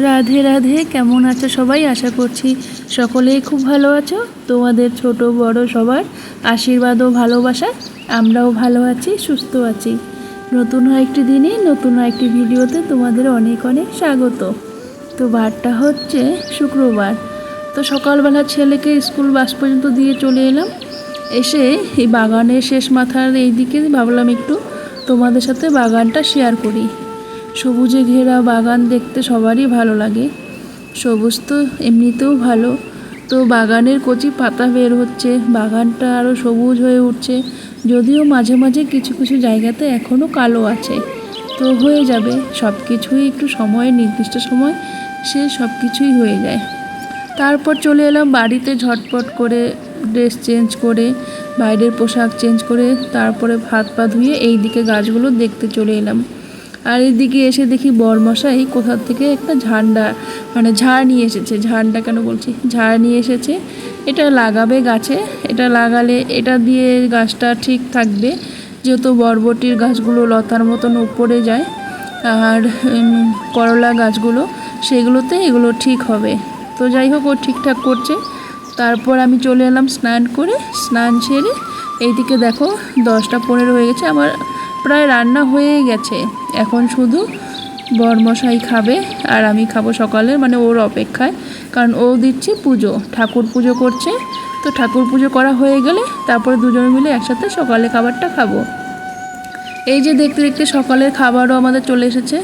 রাধে রাধে। কেমন আছো সবাই? আশা করছি সকলেই খুব ভালো আছো। তোমাদের ছোট বড় সবার আশীর্বাদ ও ভালোবাসা আমরাও ভালো আছি, সুস্থ আছি। নতুন একটি দিনে নতুন একটি ভিডিওতে তোমাদের অনেক অনেক স্বাগত। তো বারটা হচ্ছে শুক্রবার। তো সকালবেলা ছেলেকে স্কুল বাস পর্যন্ত দিয়ে চলে এলাম। এসে এই বাগানের শেষ মাথার এই দিকে ভাবলাম একটু তোমাদের সাথে বাগানটা শেয়ার করি। সবুজে ঘেরা বাগান দেখতে সবারই ভালো লাগে। সবুজ তো এমনিতেও ভালো, তো বাগানের কচি পাতা বের হচ্ছে, বাগানটা আরও সবুজ হয়ে উঠছে। যদিও মাঝে মাঝে কিছু কিছু জায়গাতে এখনও কালো আছে, তো হয়ে যাবে। সব কিছুই একটু সময়, নির্দিষ্ট সময় সে সব কিছুই হয়ে যায়। তারপর চলে এলাম বাড়িতে, ঝটপট করে ড্রেস চেঞ্জ করে, বাইরের পোশাক চেঞ্জ করে, তারপরে হাত পা ধুয়ে এই দিকে গাছগুলো দেখতে চলে এলাম। আর এদিকে এসে দেখি বরমশাই কোথা থেকে একটা ঝাড় নিয়ে এসেছে। ঝাড় নিয়ে এসেছে। এটা লাগাবে গাছে, এটা লাগালে এটা দিয়ে গাছটা ঠিক থাকবে, যেহেতু বরবটির গাছগুলো লতার মতন উপরে যায়, আর করলা গাছগুলো সেগুলোতে এগুলো ঠিক হবে। তো যাই হোক, ও ঠিকঠাক করছে। তারপর আমি চলে এলাম স্নান সেরে। এইদিকে দেখো 10টা 15 হয়ে গেছে, আমার প্রায় রান্না হয়ে গেছে। এখন শুধু বরমশাই খাবে আর আমি খাবো সকালে, মানে ওর অপেক্ষায়, কারণ ও দিচ্ছে পুজো, ঠাকুর পুজো করছে। তো ঠাকুর পুজো করা হয়ে গেলে তারপরে দুজন মিলে একসাথে সকালে খাবারটা খাবো। এই যে দেখতে দেখতে সকালের খাবারও আমাদের চলে এসেছে।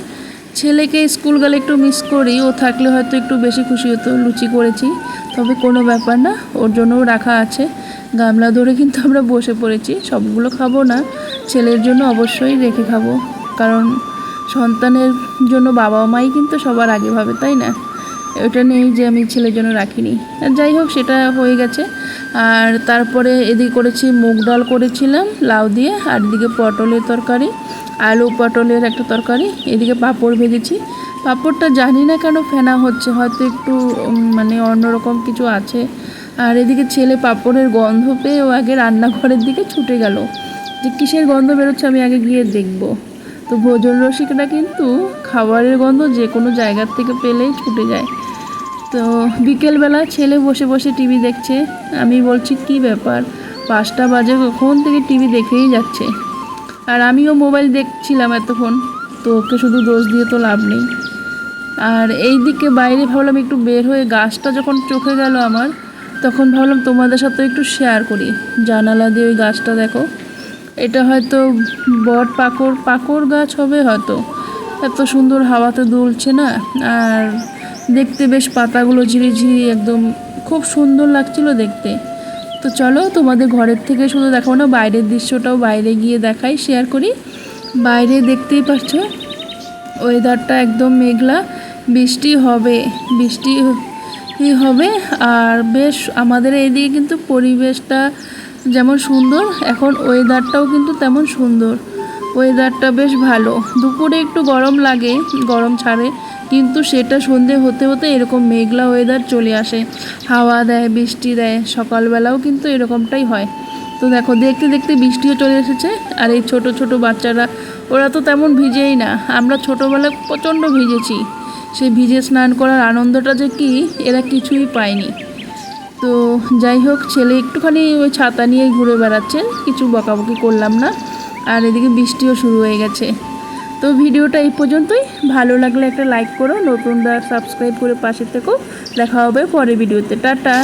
ছেলেকে স্কুল গেলে একটু মিস করি, ও থাকলে হয়তো একটু বেশি খুশি হতো। লুচি করেছি, তবে কোনো ব্যাপার না, ওর জন্যও রাখা আছে। গামলা ধরে কিন্তু আমরা বসে পড়েছি, সবগুলো খাবো না, ছেলের জন্য অবশ্যই রেখে খাবো, কারণ সন্তানের জন্য বাবা মাই কিন্তু সবার আগে ভাবে, তাই না? ওটা নেই যে আমি ছেলের জন্য রাখিনি। যাই হোক, সেটা হয়ে গেছে। আর তারপরে এদিকে করেছি মুগ ডাল করেছিলাম লাউ দিয়ে, আর এদিকে পটলের তরকারি, আলু পটলের একটা তরকারি, এদিকে পাঁপড় ভেজেছি। পাঁপড়টা জানি না কেন ফেনা হচ্ছে, হয়তো একটু অন্যরকম কিছু আছে। আর এদিকে ছেলে পাঁপড়ের গন্ধ পেয়ে ও আগে রান্নাঘরের দিকে ছুটে গেল, যে কিসের গন্ধ বেরোচ্ছে আমি আগে গিয়ে দেখব। তো ভোজন রসিকরা কিন্তু খাবারের গন্ধ যে কোনো জায়গার থেকে পেলেই ছুটে যায়। তো বিকেলবেলা ছেলে বসে বসে টিভি দেখছে। আমি বলছি কি ব্যাপার, 5টা বাজে কখন থেকে টিভি দেখেই যাচ্ছে। আর আমিও মোবাইল দেখছিলাম এতক্ষণ, তো ওকে শুধু দোষ দিয়ে তো লাভ নেই। আর এই দিকে বাইরে ভাবলাম একটু বের হয়ে, গাছটা যখন চোখে গেল আমার, তখন ভাবলাম তোমাদের সাথে একটু শেয়ার করি। জানালা দিয়ে ওই গাছটা দেখো, এটা হয়তো বট পাকড় গাছ হবে হয়তো, এত সুন্দর হাওয়াতে দুলছে না। আর দেখতে বেশ পাতাগুলো ঝিরিঝিরি, একদম খুব সুন্দর লাগছিল দেখতে। তো চলো তোমাদের ঘরের থেকে শুধু দেখাবো না, বাইরের দৃশ্যটাও বাইরে গিয়ে দেখাই, শেয়ার করি। বাইরে দেখতেই পাচ্ছ ওয়েদারটা একদম মেঘলা, বৃষ্টি হবে। আর বেশ আমাদের এইদিকে কিন্তু পরিবেশটা যেমন সুন্দর, এখন ওয়েদারটাও কিন্তু তেমন সুন্দর। ওয়েদারটা বেশ ভালো। দুপুরে একটু গরম লাগে, গরম ছাড়ে, কিন্তু সেটা সন্ধে হতে হতে এরকম মেঘলা ওয়েদার চলে আসে, হাওয়া দেয়, বৃষ্টি দেয়। সকালবেলাও কিন্তু এরকমটাই হয়। তো দেখো দেখতে দেখতে বৃষ্টিও চলে এসেছে। আর এই ছোট ছোট বাচ্চারা, ওরা তো তেমন ভিজেই না, আমরা ছোটোবেলায় প্রচণ্ড ভিজেছি। সেই ভিজে স্নান করার আনন্দটা যে কি, এরা কিছুই পায়নি। তো যাই হোক, ছেলে একটুখানি ওই ছাতা নিয়েই ঘুরে বেড়াচ্ছে, কিছু বকাবকি করলাম না। আর এদিকে বৃষ্টিও শুরু হয়ে গেছে। তো ভিডিওটা এই পর্যন্তই। ভালো লাগলে একটা লাইক করো, নতুনরা সাবস্ক্রাইব করে পাশে থেকো। দেখা হবে পরের ভিডিওতে। টাটা।